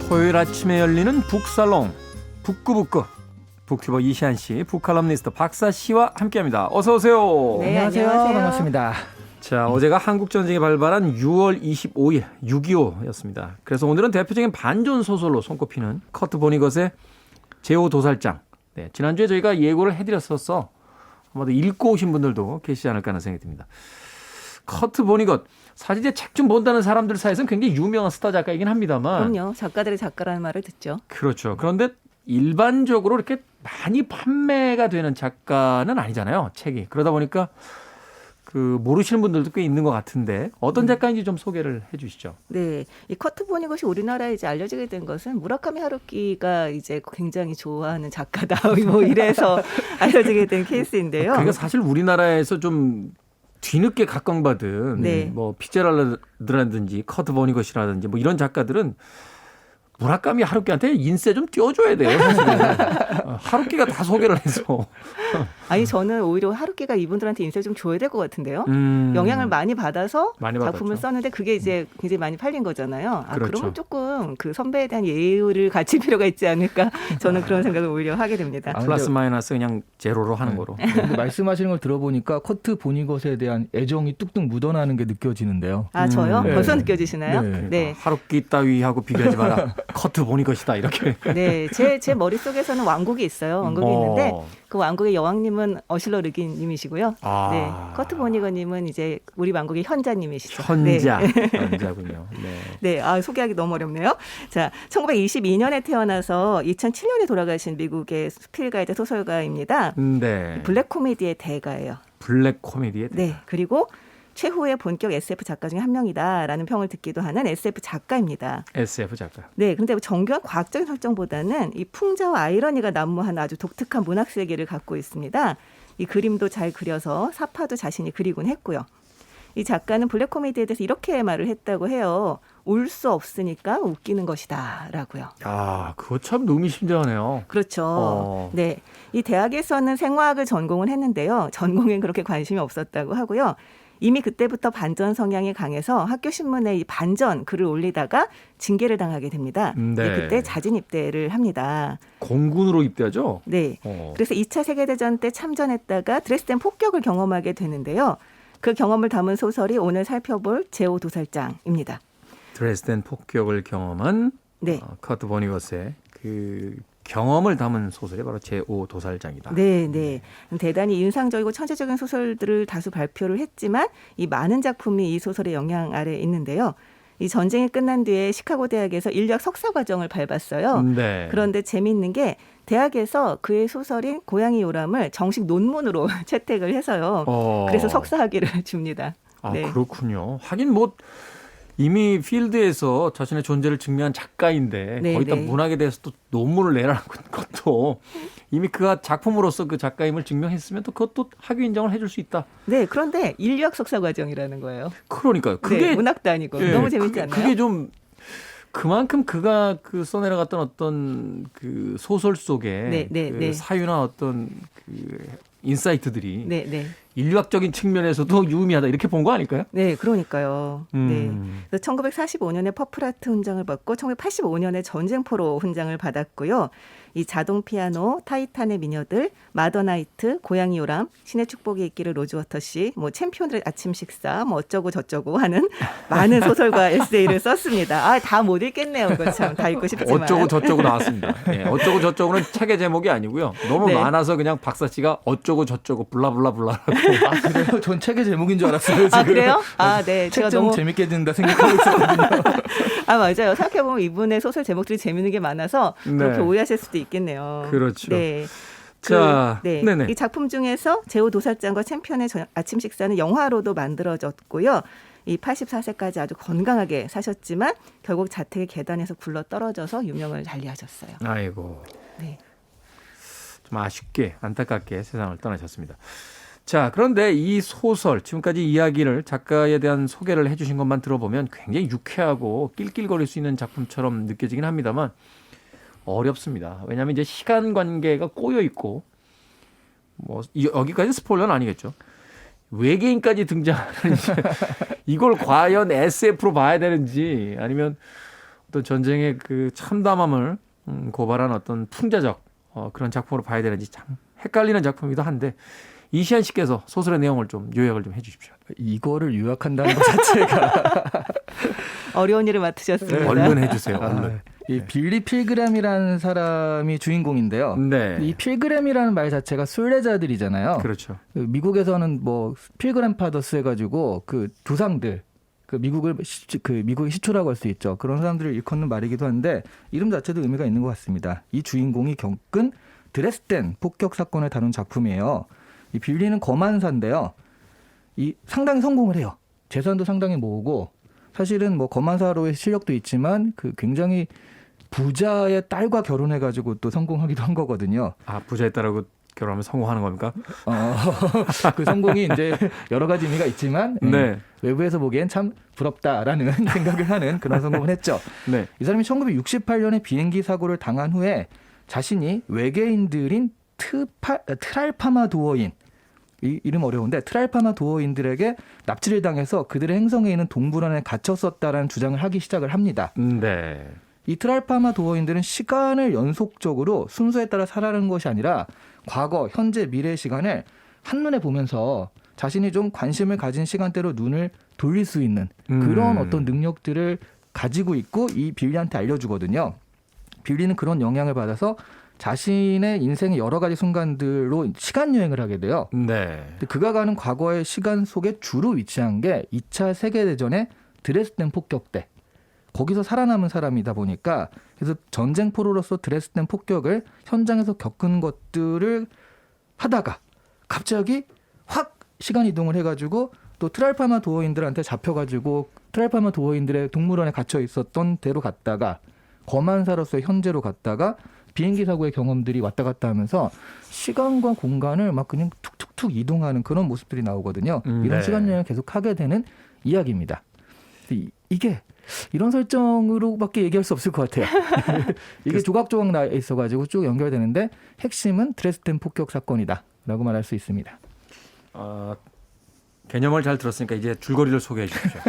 토요일 아침에 열리는 북살롱 북구북구 북튜버 이시안 씨, 북칼럼니스트 박사 씨와 함께합니다. 어서 오세요. 네, 안녕하세요. 반갑습니다. 자, 어제가 한국전쟁이 발발한 6월 25일 6.25였습니다. 그래서 오늘은 대표적인 반전 소설로 손꼽히는 커트 보니것의 제5도살장. 네, 지난주에 저희가 예고를 해드렸었어. 아마도 읽고 오신 분들도 계시지 않을까 하는 생각이 듭니다. 커트 보니것, 사실 이제 책 좀 본다는 사람들 사이에서는 굉장히 유명한 스타 작가이긴 합니다만. 그럼요. 작가들의 작가라는 말을 듣죠. 그렇죠. 그런데 일반적으로 이렇게 많이 판매가 되는 작가는 아니잖아요, 책이. 그러다 보니까 모르시는 분들도 꽤 있는 것 같은데 어떤 작가인지 좀 소개를 해 주시죠. 네. 이 커트 보니것이 우리나라에 이제 알려지게 된 것은 무라카미 하루키가 이제 굉장히 좋아하는 작가다. 뭐 이래서 알려지게 된 케이스인데요. 그러니까 사실 우리나라에서 좀 뒤늦게 각광받은 네. 뭐 피제랄드라든지 커트 보니것이라든지 뭐 이런 작가들은 무라카미 하루키한테 인세 좀 띄워줘야 돼요. 사실은. 하루키가 다 소개를 해서. 아니 저는 오히려 하루키가 이분들한테 인쇄 좀 줘야 될 것 같은데요. 영향을 많이 받아서 많이 작품을 받았죠. 썼는데 그게 이제 굉장히 많이 팔린 거잖아요. 그렇죠. 그러면 조금 그 선배에 대한 예의를 갖출 필요가 있지 않을까. 저는 그런 생각을 오히려 하게 됩니다. 플러스 마이너스 그냥 제로로 하는 거로. 근데 말씀하시는 걸 들어보니까 커트 보니것에 대한 애정이 뚝뚝 묻어나는 게 느껴지는데요. 아 저요? 네. 벌써 느껴지시나요? 네. 네. 하루키 따위하고 비교하지 마라. 커트 보니것이다 이렇게. 네, 제 머릿속에서는 왕국이 있어요. 왕국이 있는데 그 왕국의 여왕님은 어실러 르기님이시고요. 아. 네, 커트 보니거님은 이제 우리 왕국의 현자님이시죠. 현자. 네. 현자군요. 네. 네, 소개하기 너무 어렵네요. 자, 1922년에 태어나서 2007년에 돌아가신 미국의 수필가이자 소설가입니다. 네. 블랙 코미디의 대가예요. 블랙 코미디의 대가. 네, 그리고 최후의 본격 SF 작가 중에 한 명이다라는 평을 듣기도 하는 SF 작가입니다. SF 작가. 네, 근데 정교한 과학적인 설정보다는 이 풍자와 아이러니가 난무한 아주 독특한 문학 세계를 갖고 있습니다. 이 그림도 잘 그려서 사파도 자신이 그리곤 했고요. 이 작가는 블랙 코미디에 대해서 이렇게 말을 했다고 해요. 울 수 없으니까 웃기는 것이다라고요. 아, 그거 참 의미심장하네요. 그렇죠. 네, 이 대학에서는 생화학을 전공을 했는데요. 전공엔 그렇게 관심이 없었다고 하고요. 이미 그때부터 반전 성향이 강해서 학교 신문에 이 반전 글을 올리다가 징계를 당하게 됩니다. 네. 그때 자진 입대를 합니다. 공군으로 입대하죠? 네. 그래서 2차 세계대전 때 참전했다가 드레스덴 폭격을 경험하게 되는데요. 그 경험을 담은 소설이 오늘 살펴볼 제5도살장입니다. 드레스덴 폭격을 경험한 네. 커트 보니것의 그 경험을 담은 소설이 바로 제5도살장이다. 네, 네. 대단히 인상적이고 천재적인 소설들을 다수 발표를 했지만 이 많은 작품이 이 소설의 영향 아래에 있는데요. 이 전쟁이 끝난 뒤에 시카고 대학에서 인류학 석사 과정을 밟았어요. 네. 그런데 재미있는 게 대학에서 그의 소설인 고양이 요람을 정식 논문으로 채택을 해서요. 그래서 석사 학위를 줍니다. 아, 네. 그렇군요. 하긴 뭐 이미 필드에서 자신의 존재를 증명한 작가인데 네, 거기다 네. 문학에 대해서 또 논문을 내라는 것도 이미 그가 작품으로서 그 작가임을 증명했으면 또 그것도 학위 인정을 해줄 수 있다. 네, 그런데 인류학 석사 과정이라는 거예요. 그러니까요. 그게 네, 문학도 아니고 예, 너무 재밌지 않나요? 그게 좀 그만큼 그가 써내려갔던 어떤 그 소설 속에 그 사유나 어떤 그 인사이트들이 네, 네. 인류학적인 측면에서도 유의미하다 이렇게 본 거 아닐까요? 네, 그러니까요. 네. 그래서 1945년에 퍼플아트 훈장을 받고 1985년에 전쟁포로 훈장을 받았고요. 이 자동 피아노, 타이탄의 미녀들, 마더나이트, 고양이 요람, 신의 축복이 있기를 로즈워터씨, 뭐 챔피언들의 아침 식사, 뭐 어쩌고 저쩌고 하는 많은 소설과 에세이를 썼습니다. 아, 다 못 읽겠네요. 그거 참 다 읽고 싶지만. 어쩌고 저쩌고 나왔습니다. 네, 어쩌고 저쩌고는 책의 제목이 아니고요. 너무 네. 많아서 그냥 박사 씨가 어쩌고 저쩌고 블라블라블라라고. 아, 그래요? 전 책의 제목인 줄 알았어요. 지금. 아, 그래요? 아, 네. 책 좀 재밌게 듣는다 생각하고 있었거든요. 아, 맞아요. 생각해보면 이분의 소설 제목들이 재밌는 게 많아서 그렇게 네. 오해하실 수도 있겠네요. 그렇죠. 네. 자, 네네. 이 작품 중에서 제5도살장과 챔피언의 아침 식사는 영화로도 만들어졌고요. 이 84세까지 아주 건강하게 사셨지만 결국 자택의 계단에서 굴러 떨어져서 유명을 달리하셨어요. 아이고. 네. 좀 아쉽게 안타깝게 세상을 떠나셨습니다. 자, 그런데 이 소설 지금까지 이야기를 작가에 대한 소개를 해주신 것만 들어보면 굉장히 유쾌하고 낄낄거릴 수 있는 작품처럼 느껴지긴 합니다만 어렵습니다. 왜냐하면 이제 시간 관계가 꼬여 있고 뭐 여기까지 스포일러는 아니겠죠. 외계인까지 등장하는 이걸 과연 SF로 봐야 되는지 아니면 또 전쟁의 그 참담함을 고발한 어떤 풍자적 그런 작품으로 봐야 되는지 참 헷갈리는 작품이기도 한데 이시안 씨께서 소설의 내용을 좀 요약을 좀 해주십시오. 이거를 요약한다는 것 자체가 어려운 일을 맡으셨습니다. 얼른 해주세요. 얼른. 이 빌리 필그램이라는 사람이 주인공인데요. 네. 이 필그램이라는 말 자체가 순례자들이잖아요. 그렇죠. 그 미국에서는 뭐 필그램 파더스 해가지고 그 조상들, 그 미국의 시초라고 할 수 있죠. 그런 사람들을 일컫는 말이기도 한데 이름 자체도 의미가 있는 것 같습니다. 이 주인공이 겪은 드레스덴 폭격 사건을 다룬 작품이에요. 이 빌리는 거만사인데요. 이 상당히 성공을 해요. 재산도 상당히 모으고 사실은 뭐 거만사로의 실력도 있지만 그 굉장히 부자의 딸과 결혼해가지고 또 성공하기도 한 거거든요. 아, 부자에 따르고 결혼하면 성공하는 겁니까? 그 성공이 이제 여러 가지 의미가 있지만 네. 외부에서 보기엔 참 부럽다라는 생각을 하는 그런 성공을 했죠. 네. 이 사람이 1968년에 비행기 사고를 당한 후에 자신이 외계인들인 트랄파마 도어인, 이 이름 어려운데 트랄파마 도어인들에게 납치를 당해서 그들의 행성에 있는 동물원에 갇혔었다라는 주장을 하기 시작을 합니다. 네. 이 트랄파마 도어인들은 시간을 연속적으로 순서에 따라 살아가는 것이 아니라 과거, 현재, 미래의 시간을 한눈에 보면서 자신이 좀 관심을 가진 시간대로 눈을 돌릴 수 있는 그런 어떤 능력들을 가지고 있고 이 빌리한테 알려주거든요. 빌리는 그런 영향을 받아서 자신의 인생의 여러 가지 순간들로 시간 여행을 하게 돼요. 네. 근데 그가 가는 과거의 시간 속에 주로 위치한 게 2차 세계대전의 드레스덴 폭격대. 거기서 살아남은 사람이다 보니까 그래서 전쟁포로로서 드레스덴 폭격을 현장에서 겪은 것들을 하다가 갑자기 확 시간 이동을 해가지고 또 트랄파마 도어인들한테 잡혀가지고 트랄파마 도어인들의 동물원에 갇혀 있었던 데로 갔다가 거만사로서의 현재로 갔다가 비행기 사고의 경험들이 왔다 갔다 하면서 시간과 공간을 막 그냥 툭툭툭 이동하는 그런 모습들이 나오거든요. 이런 네. 시간 여행을 계속 하게 되는 이야기입니다. 이게 이런 설정으로밖에 얘기할 수 없을 것 같아요. 이게 조각조각 나 있어가지고 쭉 연결되는데 핵심은 드레스덴 폭격 사건이다라고 말할 수 있습니다. 개념을 잘 들었으니까 이제 줄거리를 소개해 주십시오.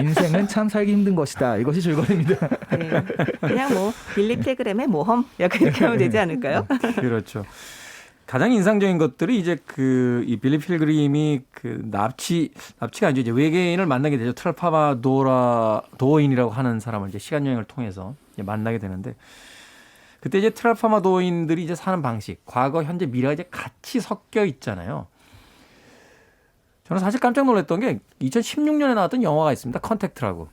인생은 참 살기 힘든 것이다. 이것이 줄거리입니다. 네. 그냥 뭐 빌리 필그램의 모험 약간 이렇게 하면 되지 않을까요? 그렇죠. 가장 인상적인 것들이 이제 이 빌리 필그림이 그 납치가 아니죠. 이제 외계인을 만나게 되죠. 트랄파마 도어인이라고 하는 사람을 이제 시간 여행을 통해서 이제 만나게 되는데 그때 이제 트랄파마 도어인들이 이제 사는 방식, 과거, 현재, 미래가 이제 같이 섞여 있잖아요. 저는 사실 깜짝 놀랐던 게 2016년에 나왔던 영화가 있습니다. 컨택트라고.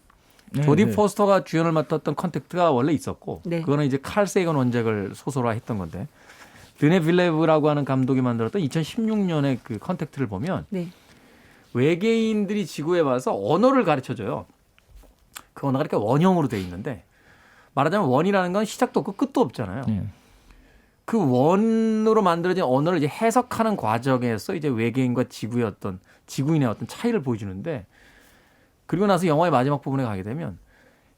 조디 포스터가 주연을 맡았던 컨택트가 원래 있었고 네. 그거는 이제 칼 세이건 원작을 소설화했던 건데 드네 빌레브라고 하는 감독이 만들었던 2016년의 그 컨택트를 보면 네. 외계인들이 지구에 와서 언어를 가르쳐줘요. 그 언어가 이렇게 원형으로 돼 있는데 말하자면 원이라는 건 시작도 없고 끝도 없잖아요. 네. 그 원으로 만들어진 언어를 이제 해석하는 과정에서 이제 외계인과 지구인의 어떤 차이를 보여주는데 그리고 나서 영화의 마지막 부분에 가게 되면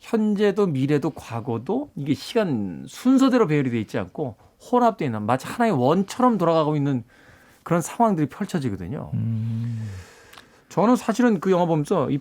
현재도 미래도 과거도 이게 시간 순서대로 배열이 돼 있지 않고 혼합되어 있는 마치 하나의 원처럼 돌아가고 있는 그런 상황들이 펼쳐지거든요. 저는 사실은 그 영화 보면서 이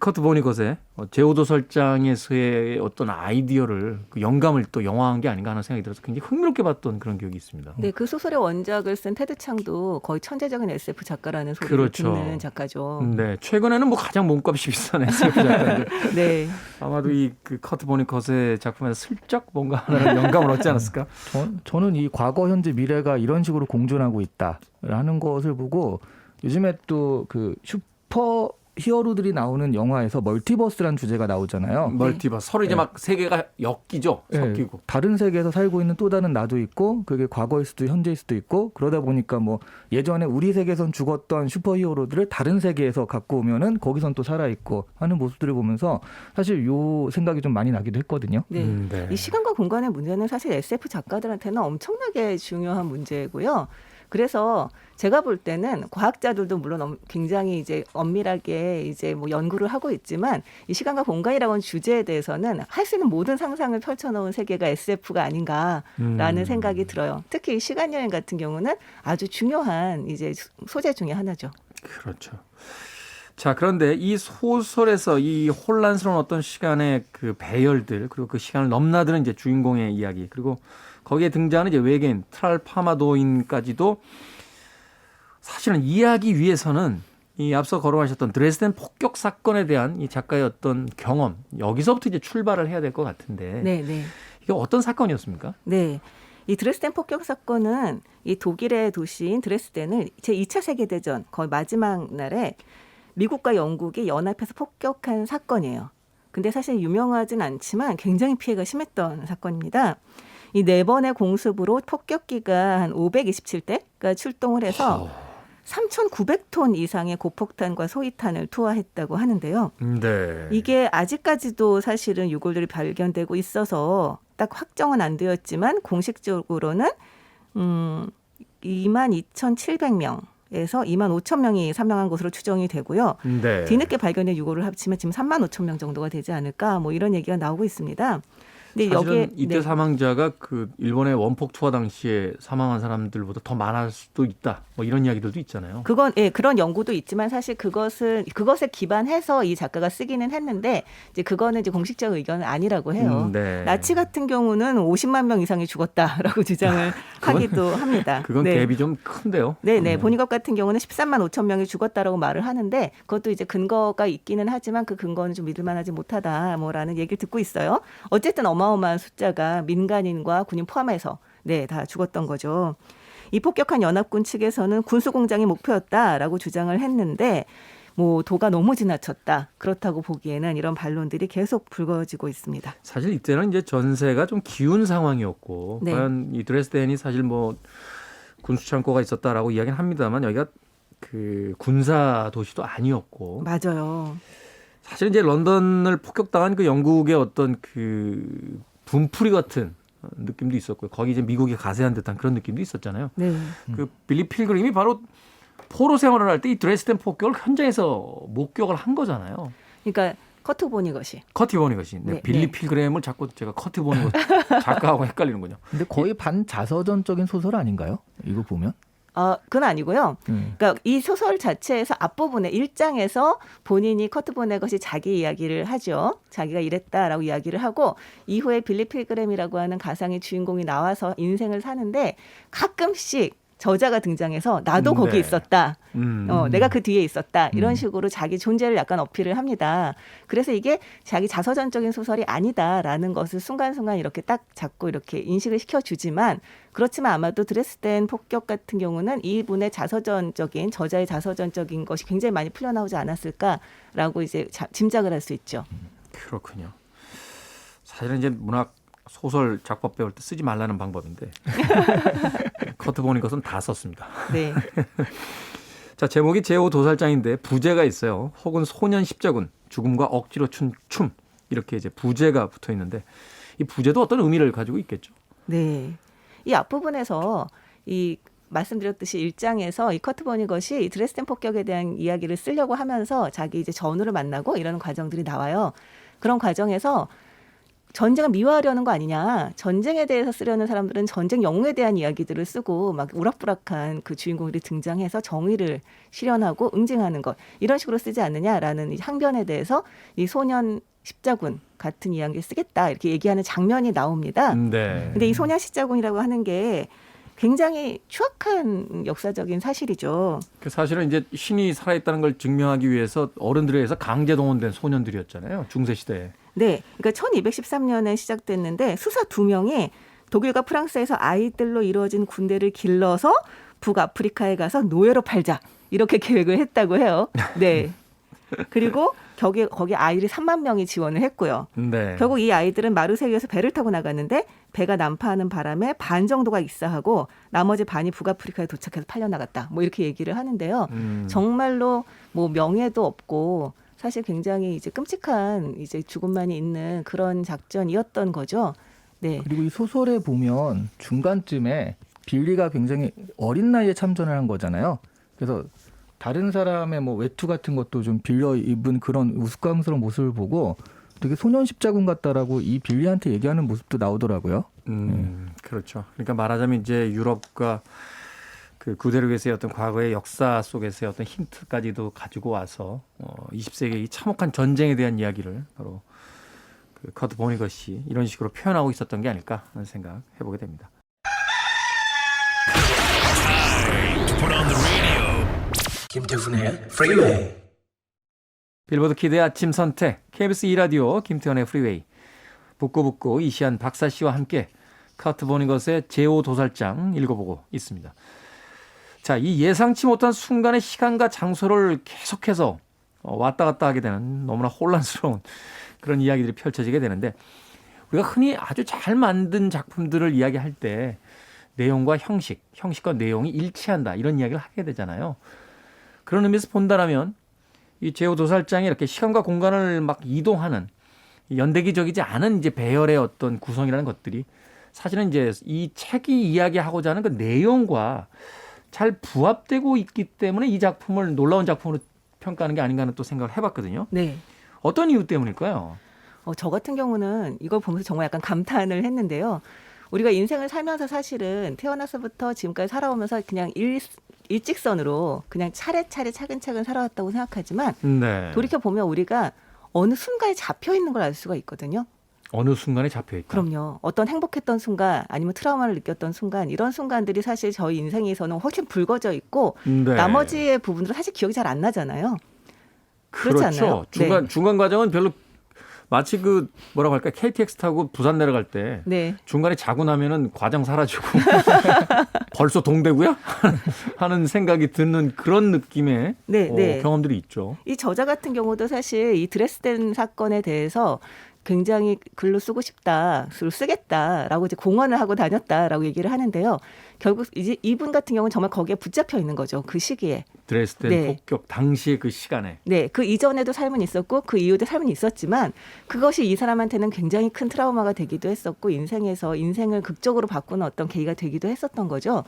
커트 보니것의 제오도설장에서의 어떤 아이디어를 그 영감을 또 영화한 게 아닌가 하는 생각이 들어서 굉장히 흥미롭게 봤던 그런 기억이 있습니다. 네, 그 소설의 원작을 쓴 테드 창도 거의 천재적인 SF 작가라는 소리를 그렇죠. 듣는 작가죠. 네, 최근에는 뭐 가장 몸값이 비싼 SF 작가인데 네. 아마도 그 커트 보니컷의 작품에서 슬쩍 뭔가 하나를 영감을 얻지 않았을까? 저는 이 과거, 현재, 미래가 이런 식으로 공존하고 있다라는 것을 보고 요즘에 또 그 슈퍼 히어로들이 나오는 영화에서 멀티버스라는 주제가 나오잖아요. 멀티버스. 서로 이제 막 세계가 엮이죠. 섞이고. 네, 다른 세계에서 살고 있는 또 다른 나도 있고 그게 과거일 수도 현재일 수도 있고 그러다 보니까 뭐 예전에 우리 세계에선 죽었던 슈퍼히어로들을 다른 세계에서 갖고 오면은 거기선 또 살아있고 하는 모습들을 보면서 사실 요 생각이 좀 많이 나기도 했거든요. 네. 네. 이 시간과 공간의 문제는 사실 SF 작가들한테는 엄청나게 중요한 문제고요. 그래서 제가 볼 때는 과학자들도 물론 굉장히 이제 엄밀하게 이제 뭐 연구를 하고 있지만 이 시간과 공간이라고 하는 주제에 대해서는 할 수 있는 모든 상상을 펼쳐놓은 세계가 SF가 아닌가라는 생각이 들어요. 특히 이 시간 여행 같은 경우는 아주 중요한 이제 소재 중에 하나죠. 그렇죠. 자, 그런데 이 소설에서 이 혼란스러운 어떤 시간의 그 배열들 그리고 그 시간을 넘나드는 이제 주인공의 이야기 그리고 거기에 등장하는 이제 외계인 트랄파마도인까지도 사실은 이해하기 위해서는 이 앞서 거론하셨던 드레스덴 폭격 사건에 대한 이 작가의 어떤 경험 여기서부터 이제 출발을 해야 될 것 같은데 네, 네. 이게 어떤 사건이었습니까? 네. 이 드레스덴 폭격 사건은 이 독일의 도시인 드레스덴을 제2차 세계대전 거의 마지막 날에 미국과 영국이 연합해서 폭격한 사건이에요. 근데 사실 유명하진 않지만 굉장히 피해가 심했던 사건입니다. 이 4번의 공습으로 폭격기가 한 527대가 출동을 해서 3,900톤 이상의 고폭탄과 소위탄을 투하했다고 하는데요. 네. 이게 아직까지도 사실은 유골들이 발견되고 있어서 딱 확정은 안 되었지만 공식적으로는 22,700명에서 25,000명이 사망한 것으로 추정이 되고요. 네. 뒤늦게 발견된 유골을 합치면 지금 35,000명 정도가 되지 않을까 뭐 이런 얘기가 나오고 있습니다. 근데 사실은 여기에 이때 네. 사망자가 그 일본의 원폭 투하 당시에 사망한 사람들보다 더 많을 수도 있다. 뭐 이런 이야기들도 있잖아요. 그건 그런 연구도 있지만 사실 그것에 기반해서 이 작가가 쓰기는 했는데 이제 그거는 이제 공식적 의견은 아니라고 해요. 네. 나치 같은 경우는 50만 명 이상이 죽었다라고 주장을 하기도 합니다. 그건 네. 갭이 좀 큰데요. 네네. 보니것 같은 경우는 13만 5천 명이 죽었다라고 말을 하는데 그것도 이제 근거가 있기는 하지만 그 근거는 좀 믿을 만하지 못하다 뭐라는 얘기를 듣고 있어요. 어쨌든 어마어마한 숫자가 민간인과 군인 포함해서 다 죽었던 거죠. 이 폭격한 연합군 측에서는 군수공장이 목표였다라고 주장을 했는데 뭐 도가 너무 지나쳤다. 그렇다고 보기에는 이런 반론들이 계속 불거지고 있습니다. 사실 이때는 이제 전세가 좀 기운 상황이었고 네. 과연 이 드레스덴이 사실 뭐 군수 창고가 있었다라고 이야기는 합니다만 여기가 그 군사 도시도 아니었고 맞아요. 사실 이제 런던을 폭격당한 그 영국의 어떤 그 분풀이 같은 느낌도 있었고요. 거기 이제 미국이 가세한 듯한 그런 느낌도 있었잖아요. 네. 그 빌리 필그림이 바로 포로 생활을 할 때 이 드레스덴 폭격을 현장에서 목격을 한 거잖아요. 그러니까 커트 보니것이. 커티 보니것이. 네, 네, 빌리 네. 필그램을 자꾸 제가 커티 보니것 작가하고 헷갈리는군요. 근데 거의 반자서전적인 소설 아닌가요? 이거 보면? 그건 아니고요. 그러니까 이 소설 자체에서 앞부분에 1장에서 본인이 커트 보네것이 자기 이야기를 하죠. 자기가 이랬다라고 이야기를 하고 이후에 빌리 필그램이라고 하는 가상의 주인공이 나와서 인생을 사는데 가끔씩 저자가 등장해서 나도 거기 네. 있었다. 내가 그 뒤에 있었다. 이런 음. 식으로 자기 존재를 약간 어필을 합니다. 그래서 이게 자기 자서전적인 소설이 아니다라는 것을 순간순간 이렇게 딱 잡고 이렇게 인식을 시켜주지만 그렇지만 아마도 드레스덴 폭격 같은 경우는 이분의 자서전적인 저자의 자서전적인 것이 굉장히 많이 풀려나오지 않았을까라고 이제 짐작을 할 수 있죠. 그렇군요. 사실은 이제 문학 소설 작법 배울 때 쓰지 말라는 방법인데 커트 보니것은 다 썼습니다. 네. 자, 제목이 제오 도살장인데 부제가 있어요. 혹은 소년 십자군, 죽음과 억지로 춘 춤 이렇게 이제 부제가 붙어 있는데 이 부제도 어떤 의미를 가지고 있겠죠. 네. 이 앞부분에서 이 말씀드렸듯이 1장에서 이 커트 버니것이 이 드레스덴 폭격에 대한 이야기를 쓰려고 하면서 자기 이제 전우를 만나고 이러는 과정들이 나와요. 그런 과정에서 전쟁을 미화하려는 거 아니냐. 전쟁에 대해서 쓰려는 사람들은 전쟁 영웅에 대한 이야기들을 쓰고 막 우락부락한 그 주인공들이 등장해서 정의를 실현하고 응징하는 것. 이런 식으로 쓰지 않느냐라는 이 항변에 대해서 이 소년 십자군 같은 이야기를 쓰겠다. 이렇게 얘기하는 장면이 나옵니다. 네. 근데 이 소년 십자군이라고 하는 게 굉장히 추악한 역사적인 사실이죠. 그 사실은 이제 신이 살아있다는 걸 증명하기 위해서 어른들에 의해서 강제 동원된 소년들이었잖아요. 중세 시대에. 네, 그러니까 1213년에 시작됐는데 수사 2명이 독일과 프랑스에서 아이들로 이루어진 군대를 길러서 북아프리카에 가서 노예로 팔자 이렇게 계획을 했다고 해요. 네. 그리고 거기 아이들이 3만 명이 지원을 했고요. 네. 결국 이 아이들은 마르세유에서 배를 타고 나갔는데 배가 난파하는 바람에 반 정도가 익사하고 나머지 반이 북아프리카에 도착해서 팔려나갔다. 뭐 이렇게 얘기를 하는데요. 정말로 뭐 명예도 없고 사실 굉장히 이제 끔찍한 이제 죽음만이 있는 그런 작전이었던 거죠. 네. 그리고 이 소설에 보면 중간쯤에 빌리가 굉장히 어린 나이에 참전을 한 거잖아요. 그래서 다른 사람의 뭐 외투 같은 것도 좀 빌려 입은 그런 우스꽝스러운 모습을 보고 되게 소년 십자군 같다라고 이 빌리한테 얘기하는 모습도 나오더라고요. 그렇죠. 그러니까 말하자면 이제 유럽과 그 그 구대륙에서의 어떤 과거의 역사 속에서의 어떤 힌트까지도 가지고 와서 20세기의 이 참혹한 전쟁에 대한 이야기를 바로 그 커트 보니것이 이런 식으로 표현하고 있었던 게 아닐까 하는 생각 해보게 됩니다. 김태훈의 프리웨이. 빌보드 키드의 아침 선택 KBS 2라디오 김태현의 프리웨이 북구북구 이시안 박사 씨와 함께 커트 보니것의 제5도살장 읽어보고 있습니다. 자, 이 예상치 못한 순간의 시간과 장소를 계속해서 왔다 갔다 하게 되는 너무나 혼란스러운 그런 이야기들이 펼쳐지게 되는데 우리가 흔히 아주 잘 만든 작품들을 이야기할 때 내용과 형식과 내용이 일치한다 이런 이야기를 하게 되잖아요. 그런 의미에서 본다라면 이 제5도살장이 이렇게 시간과 공간을 막 이동하는 연대기적이지 않은 이제 배열의 어떤 구성이라는 것들이 사실은 이제 이 책이 이야기하고자 하는 그 내용과 잘 부합되고 있기 때문에 이 작품을 놀라운 작품으로 평가하는 게 아닌가 하는 또 생각을 해봤거든요. 네. 어떤 이유 때문일까요? 저 같은 경우는 이걸 보면서 정말 약간 감탄을 했는데요. 우리가 인생을 살면서 사실은 태어나서부터 지금까지 살아오면서 그냥 일직선으로 그냥 차례차례 차근차근 살아왔다고 생각하지만 네. 돌이켜보면 우리가 어느 순간에 잡혀 있는 걸 알 수가 있거든요. 어느 순간에 잡혀있다. 그럼요. 어떤 행복했던 순간 아니면 트라우마를 느꼈던 순간 이런 순간들이 사실 저희 인생에서는 훨씬 불거져 있고 네. 나머지의 부분들은 사실 기억이 잘 안 나잖아요. 그렇지 그렇죠. 않나요? 중간 과정은 별로 마치 그 뭐라고 할까 KTX 타고 부산 내려갈 때 네. 중간에 자고 나면은 과정 사라지고 벌써 동대구야? 하는 생각이 드는 그런 느낌의 네. 경험들이 있죠. 이 저자 같은 경우도 사실 이 드레스덴 사건에 대해서 굉장히 글로 쓰고 싶다, 글로 쓰겠다라고 이제 공언을 하고 다녔다라고 얘기를 하는데요. 결국 이제 이분 같은 경우는 정말 거기에 붙잡혀 있는 거죠. 그 시기에. 드레스덴 네. 폭격 당시의 그 시간에. 네, 그 이전에도 삶은 있었고 그 이후에도 삶은 있었지만 그것이 이 사람한테는 굉장히 큰 트라우마가 되기도 했었고 인생에서 인생을 극적으로 바꾸는 어떤 계기가 되기도 했었던 거죠.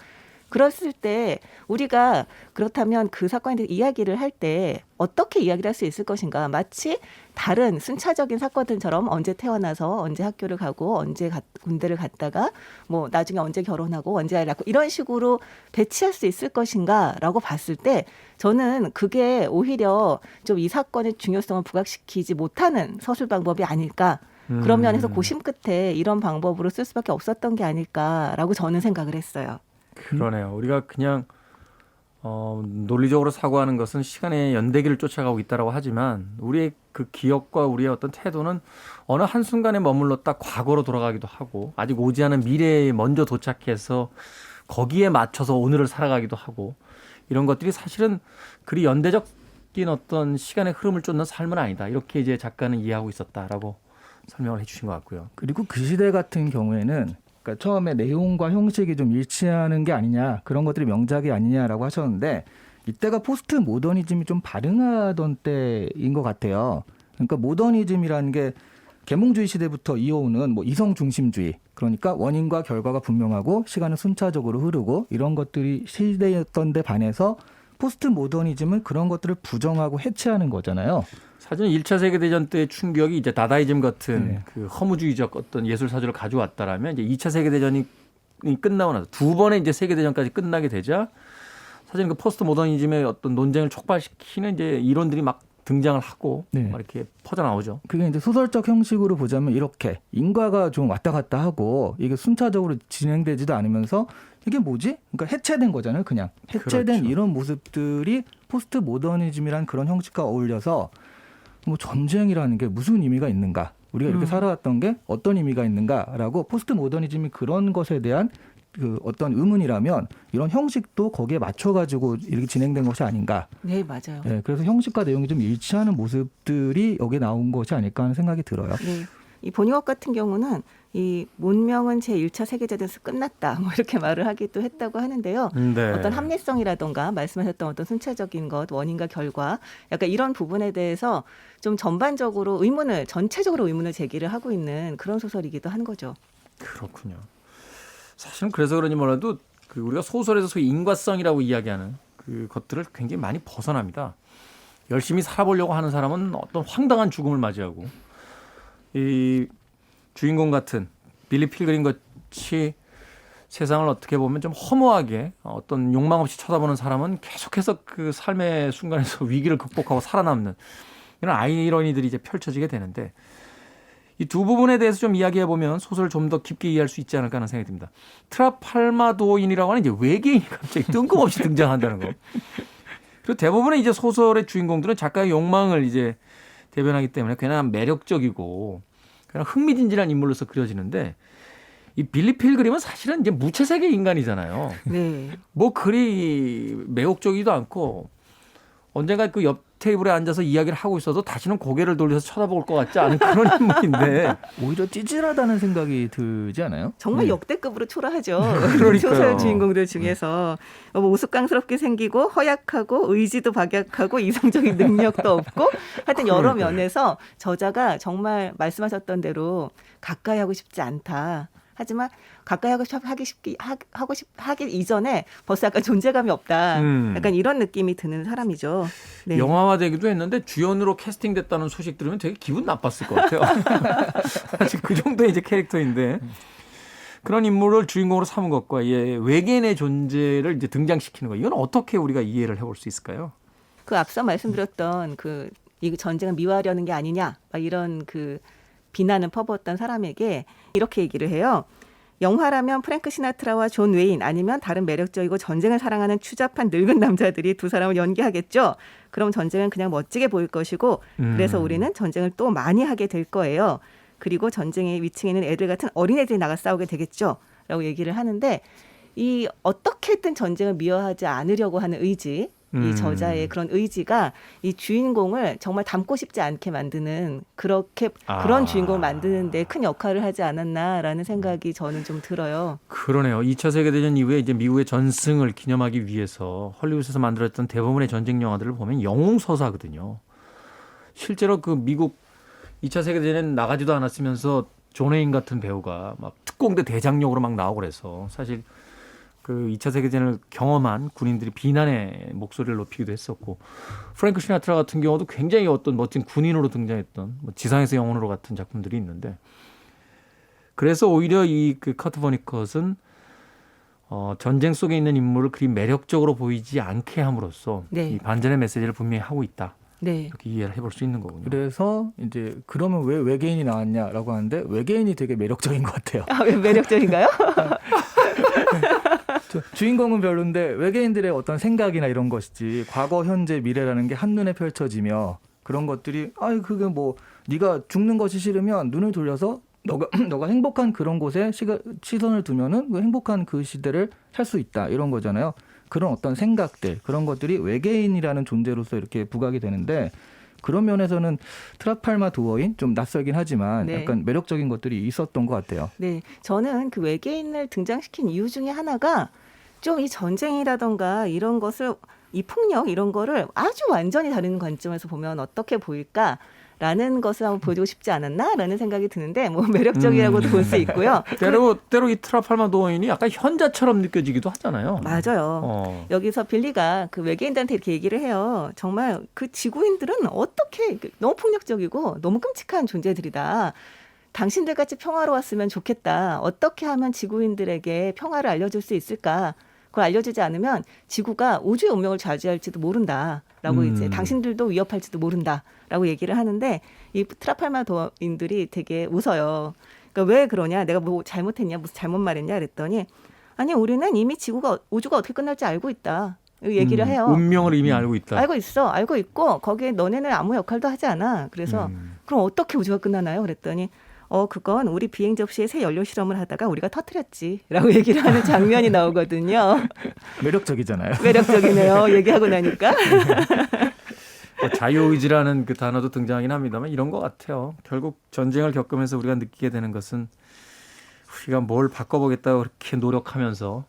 그랬을 때 우리가 그렇다면 그 사건에 대해 이야기를 할 때 어떻게 이야기를 할 수 있을 것인가. 마치 다른 순차적인 사건들처럼 언제 태어나서 언제 학교를 가고 언제 군대를 갔다가 뭐 나중에 언제 결혼하고 언제 아이 낳고 이런 식으로 배치할 수 있을 것인가라고 봤을 때 저는 그게 오히려 좀 이 사건의 중요성을 부각시키지 못하는 서술 방법이 아닐까. 그런 면에서 고심 끝에 이런 방법으로 쓸 수밖에 없었던 게 아닐까라고 저는 생각을 했어요. 그러네요. 우리가 그냥 논리적으로 사고하는 것은 시간의 연대기를 쫓아가고 있다라고 하지만 우리의 그 기억과 우리의 어떤 태도는 어느 한순간에 머물렀다 과거로 돌아가기도 하고 아직 오지 않은 미래에 먼저 도착해서 거기에 맞춰서 오늘을 살아가기도 하고 이런 것들이 사실은 그리 연대적인 어떤 시간의 흐름을 쫓는 삶은 아니다. 이렇게 이제 작가는 이해하고 있었다라고 설명을 해주신 것 같고요. 그리고 그 시대 같은 경우에는 그러니까 처음에 내용과 형식이 좀 일치하는 게 아니냐 그런 것들이 명작이 아니냐라고 하셨는데 이때가 포스트 모더니즘이 좀 발흥하던 때인 것 같아요. 그러니까 모더니즘이라는 게 계몽주의 시대부터 이어오는 뭐 이성 중심주의 그러니까 원인과 결과가 분명하고 시간은 순차적으로 흐르고 이런 것들이 시대였던 데 반해서 포스트 모더니즘은 그런 것들을 부정하고 해체하는 거잖아요. 사실은 1차 세계대전 때의 충격이 이제 다다이즘 같은 네. 그 허무주의적 어떤 예술 사조를 가져왔다라면 이제 2차 세계대전이 끝나고 나서 두 번의 이제 세계대전까지 끝나게 되자 사실은 그 포스트 모더니즘의 어떤 논쟁을 촉발시키는 이제 이론들이 막 등장을 하고 네. 막 이렇게 퍼져 나오죠. 그게 이제 소설적 형식으로 보자면 이렇게 인과가 좀 왔다 갔다 하고 이게 순차적으로 진행되지도 않으면서 이게 뭐지? 그러니까 해체된 거잖아요. 그냥 해체된 그렇죠. 이런 모습들이 포스트 모더니즘이란 그런 형식과 어울려서 뭐 전쟁이라는 게 무슨 의미가 있는가? 우리가 이렇게 살아왔던 게 어떤 의미가 있는가라고 포스트 모더니즘이 그런 것에 대한 그 어떤 의문이라면 이런 형식도 거기에 맞춰가지고 이렇게 진행된 것이 아닌가. 네, 맞아요. 네, 그래서 형식과 내용이 좀 일치하는 모습들이 여기에 나온 것이 아닐까 하는 생각이 들어요. 네. 이 보니웍 같은 경우는 이 문명은 제1차 세계대전에서 끝났다. 뭐 이렇게 말을 하기도 했다고 하는데요. 네. 어떤 합리성이라던가 말씀하셨던 어떤 순차적인 것, 원인과 결과 약간 이런 부분에 대해서 좀 전반적으로 전체적으로 의문을 제기를 하고 있는 그런 소설이기도 한 거죠. 그렇군요. 사실은 그래서 그런지 몰라도 그 우리가 소설에서 소위 인과성이라고 이야기하는 그 것들을 굉장히 많이 벗어납니다. 열심히 살아보려고 하는 사람은 어떤 황당한 죽음을 맞이하고 이 주인공 같은 빌리 필그림 같이 세상을 어떻게 보면 좀 허무하게 어떤 욕망 없이 쳐다보는 사람은 계속해서 그 삶의 순간에서 위기를 극복하고 살아남는 이런 아이러니들이 이제 펼쳐지게 되는데 이 두 부분에 대해서 좀 이야기해 보면 소설을 좀 더 깊게 이해할 수 있지 않을까 하는 생각이 듭니다. 트라팔마도인이라고 하는 이제 외계인이 갑자기 뜬금없이 등장한다는 거. 그리고 대부분의 이제 소설의 주인공들은 작가의 욕망을 이제 대변하기 때문에 그냥 매력적이고 그냥 흥미진진한 인물로서 그려지는데 이 빌리 필그림은 사실은 이제 무채색의 인간이잖아요. 네. 뭐 그리 매혹적이지도 않고 언젠가 그 옆 테이블에 앉아서 이야기를 하고 있어도 다시는 고개를 돌려서 쳐다볼 것 같지 않은 그런 인물인데 오히려 찌질하다는 생각이 들지 않아요? 정말 역대급으로 초라하죠. 그러니까요. 소설 주인공들 중에서 뭐 우스꽝스럽게 생기고 허약하고 의지도 박약하고 이성적인 능력도 없고 하여튼 여러 그러니까요. 면에서 저자가 정말 말씀하셨던 대로 가까이 하고 싶지 않다. 하지만 가까이 하기 이전에 벌써 약간 존재감이 없다. 약간 이런 느낌이 드는 사람이죠. 네. 영화화되기도 했는데 주연으로 캐스팅됐다는 소식 들으면 되게 기분 나빴을 것 같아요. 사실 그 정도의 이제 캐릭터인데 그런 인물을 주인공으로 삼은 것과 외계인의 존재를 이제 등장시키는 거 이건 어떻게 우리가 이해를 해볼 수 있을까요? 그 앞서 말씀드렸던 이 전쟁을 미화하려는 게 아니냐 막 이런 그 비난을 퍼부었던 사람에게 이렇게 얘기를 해요. 영화라면 프랭크 시나트라와 존 웨인 아니면 다른 매력적이고 전쟁을 사랑하는 추잡한 늙은 남자들이 두 사람을 연기하겠죠. 그럼 전쟁은 그냥 멋지게 보일 것이고 그래서 우리는 전쟁을 또 많이 하게 될 거예요. 그리고 전쟁의 위층에 있는 애들 같은 어린애들이 나가 싸우게 되겠죠. 라고 얘기를 하는데 이 어떻게든 전쟁을 미화하지 않으려고 하는 의지 이 저자의 그런 의지가 이 주인공을 정말 닮고 싶지 않게 만드는 그런 주인공을 만드는 데 큰 역할을 하지 않았나라는 생각이 저는 좀 들어요. 그러네요. 2차 세계대전 이후에 이제 미국의 전승을 기념하기 위해서 헐리우드에서 만들었던 대부분의 전쟁 영화들을 보면 영웅서사거든요. 실제로 그 미국 2차 세계대전에 나가지도 않았으면서 존 웨인 같은 배우가 막 특공대 대장역으로 막 나오고 그래서 사실 그 2차 세계대전을 경험한 군인들이 비난의 목소리를 높이기도 했었고 프랭크 시나트라 같은 경우도 굉장히 어떤 멋진 군인으로 등장했던 뭐 지상에서 영혼으로 같은 작품들이 있는데 그래서 오히려 이 그 커트 버니컷은 전쟁 속에 있는 인물을 그리 매력적으로 보이지 않게 함으로써 네. 이 반전의 메시지를 분명히 하고 있다. 네. 이렇게 이해를 해볼 수 있는 거군요. 그래서 이제 그러면 왜 외계인이 나왔냐라고 하는데 외계인이 되게 매력적인 것 같아요. 아, 왜 매력적인가요? 주인공은 별론데 외계인들의 어떤 생각이나 이런 것이지 과거, 현재, 미래라는 게 한눈에 펼쳐지며 그런 것들이 그게 뭐 네가 죽는 것이 싫으면 눈을 돌려서 너가 행복한 그런 곳에 시선을 두면은 그 행복한 그 시대를 살 수 있다 이런 거잖아요. 그런 어떤 생각들 그런 것들이 외계인이라는 존재로서 이렇게 부각이 되는데 그런 면에서는 트라팔마도어인 좀 낯설긴 하지만 네. 약간 매력적인 것들이 있었던 것 같아요. 네, 저는 그 외계인을 등장시킨 이유 중에 하나가 좀 이 전쟁이라던가 이런 것을 이 폭력 이런 거를 아주 완전히 다른 관점에서 보면 어떻게 보일까라는 것을 한번 보여주고 싶지 않았나라는 생각이 드는데 뭐 매력적이라고도 볼 수 있고요. 때로 이 트라팔마도인이 약간 현자처럼 느껴지기도 하잖아요. 맞아요. 여기서 빌리가 그 외계인들한테 이렇게 얘기를 해요. 정말 그 지구인들은 어떻게 너무 폭력적이고 너무 끔찍한 존재들이다. 당신들같이 평화로웠으면 좋겠다. 어떻게 하면 지구인들에게 평화를 알려줄 수 있을까? 그걸 알려주지 않으면 지구가 우주의 운명을 좌지할지도 모른다라고 이제 당신들도 위협할지도 모른다라고 얘기를 하는데 이 트라팔마도인들이 되게 웃어요. 그러니까 왜 그러냐? 내가 뭐 잘못했냐? 무슨 잘못 말했냐? 그랬더니 아니 우리는 이미 우주가 어떻게 끝날지 알고 있다. 얘기를 해요. 운명을 이미 알고 있다. 알고 있어. 알고 있고 거기에 너네는 아무 역할도 하지 않아. 그래서 그럼 어떻게 우주가 끝나나요? 그랬더니 그건 우리 비행 접시에 새 연료 실험을 하다가 우리가 터뜨렸지라고 얘기를 하는 장면이 나오거든요. 매력적이잖아요. 매력적이네요. 얘기하고 나니까. 자유의지라는 그 단어도 등장하긴 합니다만 이런 것 같아요. 결국 전쟁을 겪으면서 우리가 느끼게 되는 것은 우리가 뭘 바꿔보겠다고 그렇게 노력하면서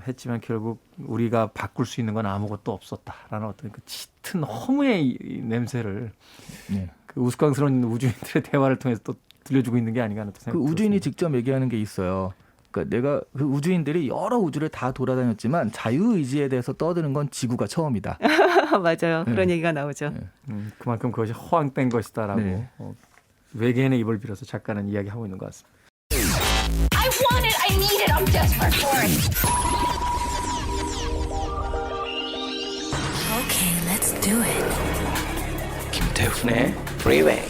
했지만 결국 우리가 바꿀 수 있는 건 아무것도 없었다라는 어떤 그 짙은 허무의 냄새를 네. 그 우스꽝스러운 우주인들의 대화를 통해서 또 들려주고 있는 게 아닌가 하는 생각이 그 우주인이 들었습니다. 직접 얘기하는 게 있어요. 그러니까 내가 그 우주인들이 여러 우주를 다 돌아다녔지만 자유의지에 대해서 떠드는 건 지구가 처음이다. 맞아요. 그런 얘기가 나오죠. 그만큼 그것이 허황된 것이다라고 네. 외계인의 입을 빌어서 작가는 이야기하고 있는 것 같습니다. I want it. I need it. I'm desperate for it. Okay, let's do it. 김태훈의 Freeway.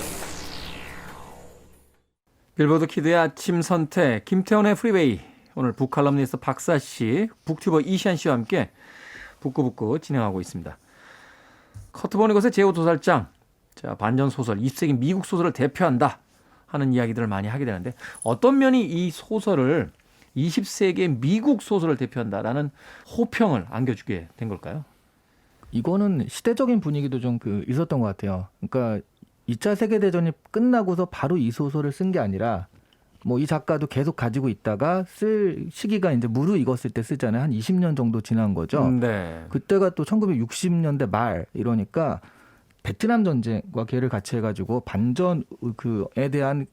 빌보드 키드의 아침 선택 김태원의 프리웨이. 오늘 북칼럼니스트 박사 씨, 북튜버 이시안 씨와 함께 북구북구 진행하고 있습니다. 커트 버니것의 제오도살장, 자, 반전 소설, 20세기 미국 소설을 대표한다 하는 이야기들을 많이 하게 되는데 어떤 면이 이 소설을 20세기의 미국 소설을 대표한다라는 호평을 안겨주게 된 걸까요? 이거는 시대적인 분위기도 좀 있었던 것 같아요. 그러니까 2차 세계대전이 끝나고서 바로 이 소설을 쓴 게 아니라 뭐 이 작가도 계속 가지고 있다가 쓸 시기가 이제 무르익었을 때 쓰잖아요. 한 20년 정도 지난 거죠. 네. 그때가 또 1960년대 말 이러니까 베트남 전쟁과 계를 같이 해가지고 반전에 대한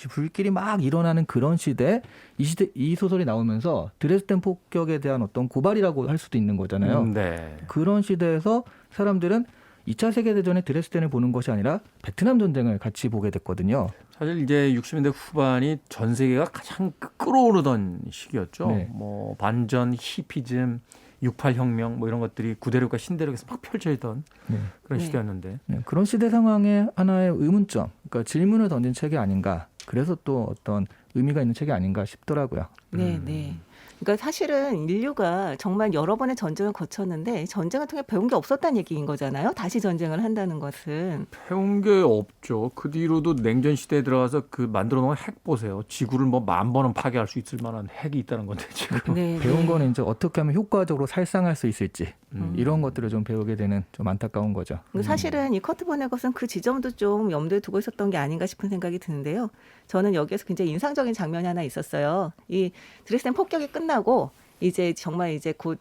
불길이 막 일어나는 그런 시대에 이 소설이 나오면서 드레스덴 폭격에 대한 어떤 고발이라고 할 수도 있는 거잖아요. 네. 그런 시대에서 사람들은 2차 세계대전의 드레스덴을 보는 것이 아니라 베트남 전쟁을 같이 보게 됐거든요. 사실 이제 60년대 후반이 전 세계가 가장 끌어오르던 시기였죠. 네. 뭐 반전, 히피즘, 68혁명 뭐 이런 것들이 구대륙과 신대륙에서 막 펼쳐있던 네. 그런 네. 시대였는데. 네, 그런 시대 상황에 하나의 의문점, 그러니까 질문을 던진 책이 아닌가. 그래서 또 어떤 의미가 있는 책이 아닌가 싶더라고요. 네, 네. 그러니까 사실은 인류가 정말 여러 번의 전쟁을 거쳤는데 전쟁을 통해 배운 게 없었다는 얘기인 거잖아요. 다시 전쟁을 한다는 것은. 배운 게 없죠. 그 뒤로도 냉전 시대에 들어가서 그 만들어 놓은 핵 보세요. 지구를 뭐 10,000번은 파괴할 수 있을 만한 핵이 있다는 건데 지금. 네, 배운 네. 거는 이제 어떻게 하면 효과적으로 살상할 수 있을지 이런 것들을 좀 배우게 되는 좀 안타까운 거죠. 사실은 이 커트 버넷것은 그 지점도 좀 염두에 두고 있었던 게 아닌가 싶은 생각이 드는데요. 저는 여기에서 굉장히 인상적인 장면이 하나 있었어요. 이 드레스덴 폭격이 끝나고 이제 정말 이제 곧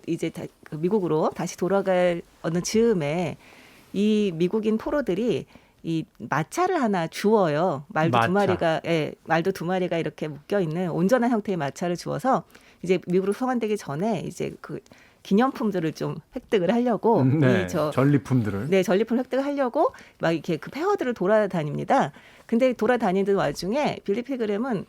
이제 미국으로 다시 돌아갈 어느 즈음에 이 미국인 포로들이 이 마차를 하나 주어요. 말도 마차. 두 마리가, 예, 말도 두 마리가 이렇게 묶여 있는 온전한 형태의 마차를 주어서 이제 미국으로 송환되기 전에 이제 그 기념품들을 좀 획득을 하려고 네. 전리품들을. 네, 전리품 획득을 하려고 막 이렇게 그 폐허들을 돌아다닙니다. 근데 돌아다니는 와중에 빌리 필그램은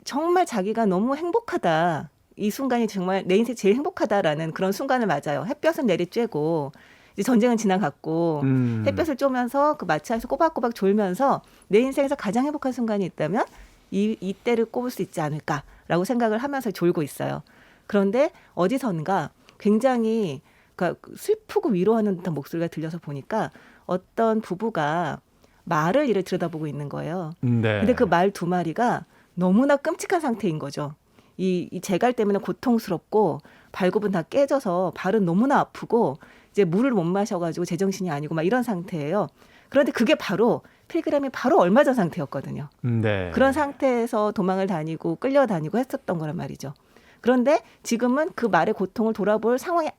정말 자기가 너무 행복하다. 이 순간이 정말 내 인생 제일 행복하다라는 그런 순간을 맞아요. 햇볕은 내리쬐고 이제 전쟁은 지나갔고 햇볕을 쬐면서 그 마차에서 꼬박꼬박 졸면서 내 인생에서 가장 행복한 순간이 있다면 이때를 꼽을 수 있지 않을까라고 생각을 하면서 졸고 있어요. 그런데 어디선가 굉장히 그러니까 슬프고 위로하는 듯한 목소리가 들려서 보니까 어떤 부부가 말을 이를 들여다보고 있는 거예요. 네. 근데 그 말 두 마리가 너무나 끔찍한 상태인 거죠. 이 재갈 때문에 고통스럽고 발굽은 다 깨져서 발은 너무나 아프고 이제 물을 못 마셔가지고 제정신이 아니고 막 이런 상태예요. 그런데 그게 바로 필그램이 바로 얼마 전 상태였거든요. 네. 그런 상태에서 도망을 다니고 끌려다니고 했었던 거란 말이죠. 그런데 지금은 그 말의 고통을 돌아볼 상황이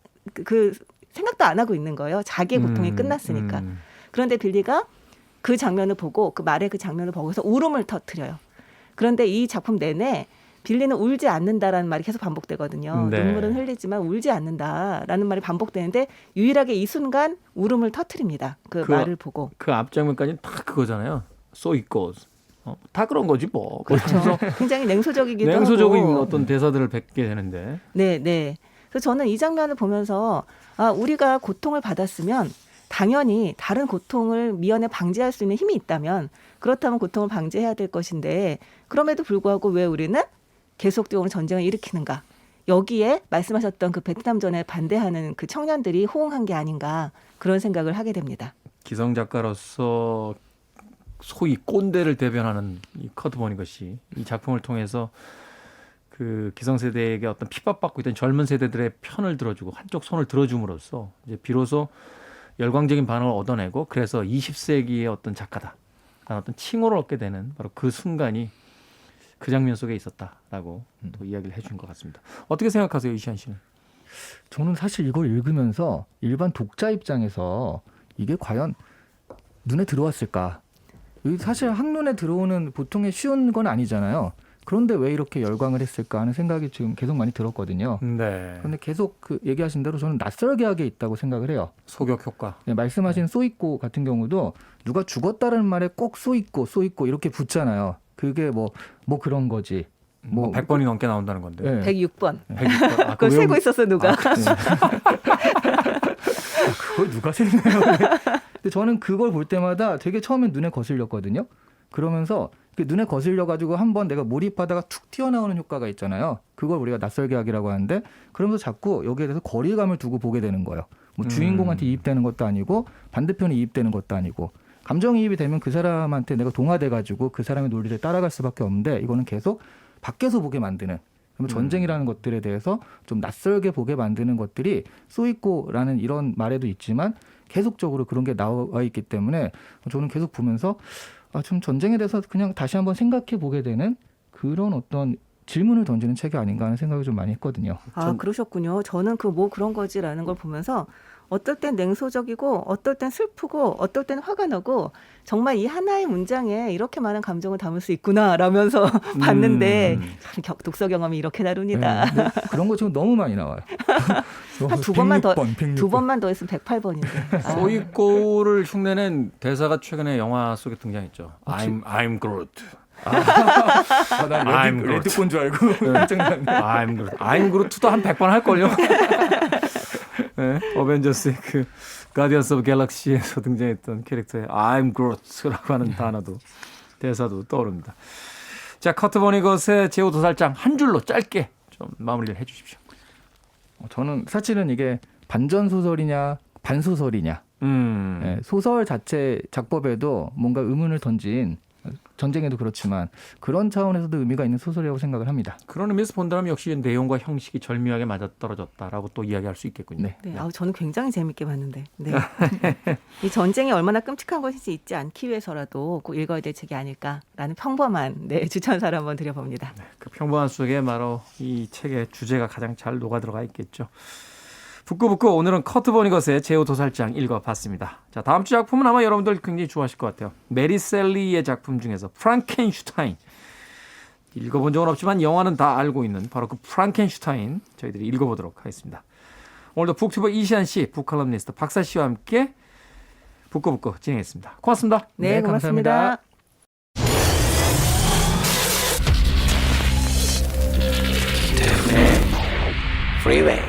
그 생각도 안 하고 있는 거예요. 자기의 고통이 끝났으니까. 그런데 빌리가 그 장면을 보고 그 말의 그 장면을 보고서 울음을 터뜨려요. 그런데 이 작품 내내 빌리는 울지 않는다라는 말이 계속 반복되거든요. 네. 눈물은 흘리지만 울지 않는다라는 말이 반복되는데 유일하게 이 순간 울음을 터뜨립니다. 그 말을 보고. 그 앞장면까지는 다 그거잖아요. So it goes. 다 그런 거지 뭐. 그렇죠. 굉장히 냉소적이기도 냉소적인 하고. 어떤 대사들을 뵙게 되는데. 네, 네. 그래서 저는 이 장면을 보면서 우리가 고통을 받았으면 당연히 다른 고통을 미연에 방지할 수 있는 힘이 있다면 그렇다면 고통을 방지해야 될 것인데 그럼에도 불구하고 왜 우리는 계속적으로 전쟁을 일으키는가? 여기에 말씀하셨던 그 베트남전에 반대하는 그 청년들이 호응한 게 아닌가 그런 생각을 하게 됩니다. 기성 작가로서 소위 꼰대를 대변하는 이 커트 버니것이 이 작품을 통해서 그 기성세대에게 어떤 핍박받고 있던 젊은 세대들의 편을 들어주고 한쪽 손을 들어줌으로써 이제 비로소 열광적인 반응을 얻어내고 그래서 20세기의 어떤 작가다. 어떤 칭호를 얻게 되는 바로 그 순간이 그 장면 속에 있었다라고 또 이야기를 해준 것 같습니다. 어떻게 생각하세요, 이시안 씨는? 저는 사실 이걸 읽으면서 일반 독자 입장에서 이게 과연 눈에 들어왔을까? 사실 한눈에 들어오는 보통의 쉬운 건 아니잖아요. 그런데 왜 이렇게 열광을 했을까 하는 생각이 지금 계속 많이 들었거든요. 네. 그런데 계속 그 얘기하신 대로 저는 낯설게 하게 있다고 생각을 해요. 소격 효과. 네, 말씀하신 쏘있고 같은 경우도 누가 죽었다는 말에 꼭 쏘있고 이렇게 붙잖아요. 그게 뭐 그런 거지. 뭐 100번이 넘게 나온다는 건데. 네. 106번. 106번. 아, 그걸 세고 있었어 누가. 그걸 누가 세네요. 근데 저는 그걸 볼 때마다 되게 처음엔 눈에 거슬렸거든요. 그러면서 눈에 거슬려가지고 한번 내가 몰입하다가 툭 튀어나오는 효과가 있잖아요. 그걸 우리가 낯설게 하기라고 하는데 그러면서 자꾸 여기에 대해서 거리감을 두고 보게 되는 거예요. 뭐 주인공한테 이입되는 것도 아니고 반대편에 이입되는 것도 아니고 감정이입이 되면 그 사람한테 내가 동화돼가지고 그 사람의 논리를 따라갈 수밖에 없는데 이거는 계속 밖에서 보게 만드는 그러면 전쟁이라는 것들에 대해서 좀 낯설게 보게 만드는 것들이 쏘이꼬라는 이런 말에도 있지만 계속적으로 그런 게 나와 있기 때문에 저는 계속 보면서 좀 전쟁에 대해서 그냥 다시 한번 생각해 보게 되는 그런 어떤 질문을 던지는 책이 아닌가 하는 생각을 좀 많이 했거든요. 아, 그러셨군요. 저는 그 뭐 그런 거지라는 걸 보면서 어떨 땐 냉소적이고 어떨 땐 슬프고 어떨 땐 화가 나고 정말 이 하나의 문장에 이렇게 많은 감정을 담을 수 있구나라면서 봤는데 참 독서 경험이 이렇게 다릅니다. 네, 근데 그런 거 지금 너무 많이 나와요. 한 두 번만 더 106번. 두 번만 더 했으면 108번인데. 소이꼬를 흉내낸 대사가 최근에 영화 속에 등장했죠. I'm Groot. 난 I'm 레드본 줄 알고 깜짝 놀랐네. I'm Groot. I'm Groot도 한 100번 할걸요. 네, 어벤져스의 그 가디언스 오브 갤럭시에서 등장했던 캐릭터의 I'm Groot라고 하는 단어도 대사도 떠오릅니다. 자, 커트 버니것의 제오 도살장 한 줄로 짧게 좀 마무리를 해 주십시오. 저는 사실은 이게 반전 소설이냐 반소설이냐 네, 소설 자체 작법에도 뭔가 의문을 던진 전쟁에도 그렇지만 그런 차원에서도 의미가 있는 소설이라고 생각을 합니다. 그런 의미에서 본다면 역시 내용과 형식이 절묘하게 맞아떨어졌다라고 또 이야기할 수 있겠군요. 네. 네, 저는 굉장히 재밌게 봤는데. 네. 이 전쟁이 얼마나 끔찍한 것인지 잊지 않기 위해서라도 꼭 읽어야 될 책이 아닐까라는 평범한 추천사를 한번 드려봅니다. 그 평범한 속에 바로 이 책의 주제가 가장 잘 녹아들어가 있겠죠. 북구북구 오늘은 커트 버니것의 제오 도살장 읽어봤습니다. 자, 다음 주 작품은 아마 여러분들 굉장히 좋아하실 것 같아요. 메리 셀리의 작품 중에서 프랑켄슈타인. 읽어본 적은 없지만 영화는 다 알고 있는 바로 그 프랑켄슈타인 저희들이 읽어보도록 하겠습니다. 오늘도 북튜버 이시안 씨, 북칼럼니스트 박사 씨와 함께 북구북구 진행했습니다. 고맙습니다. 네, 고맙습니다. Freeway.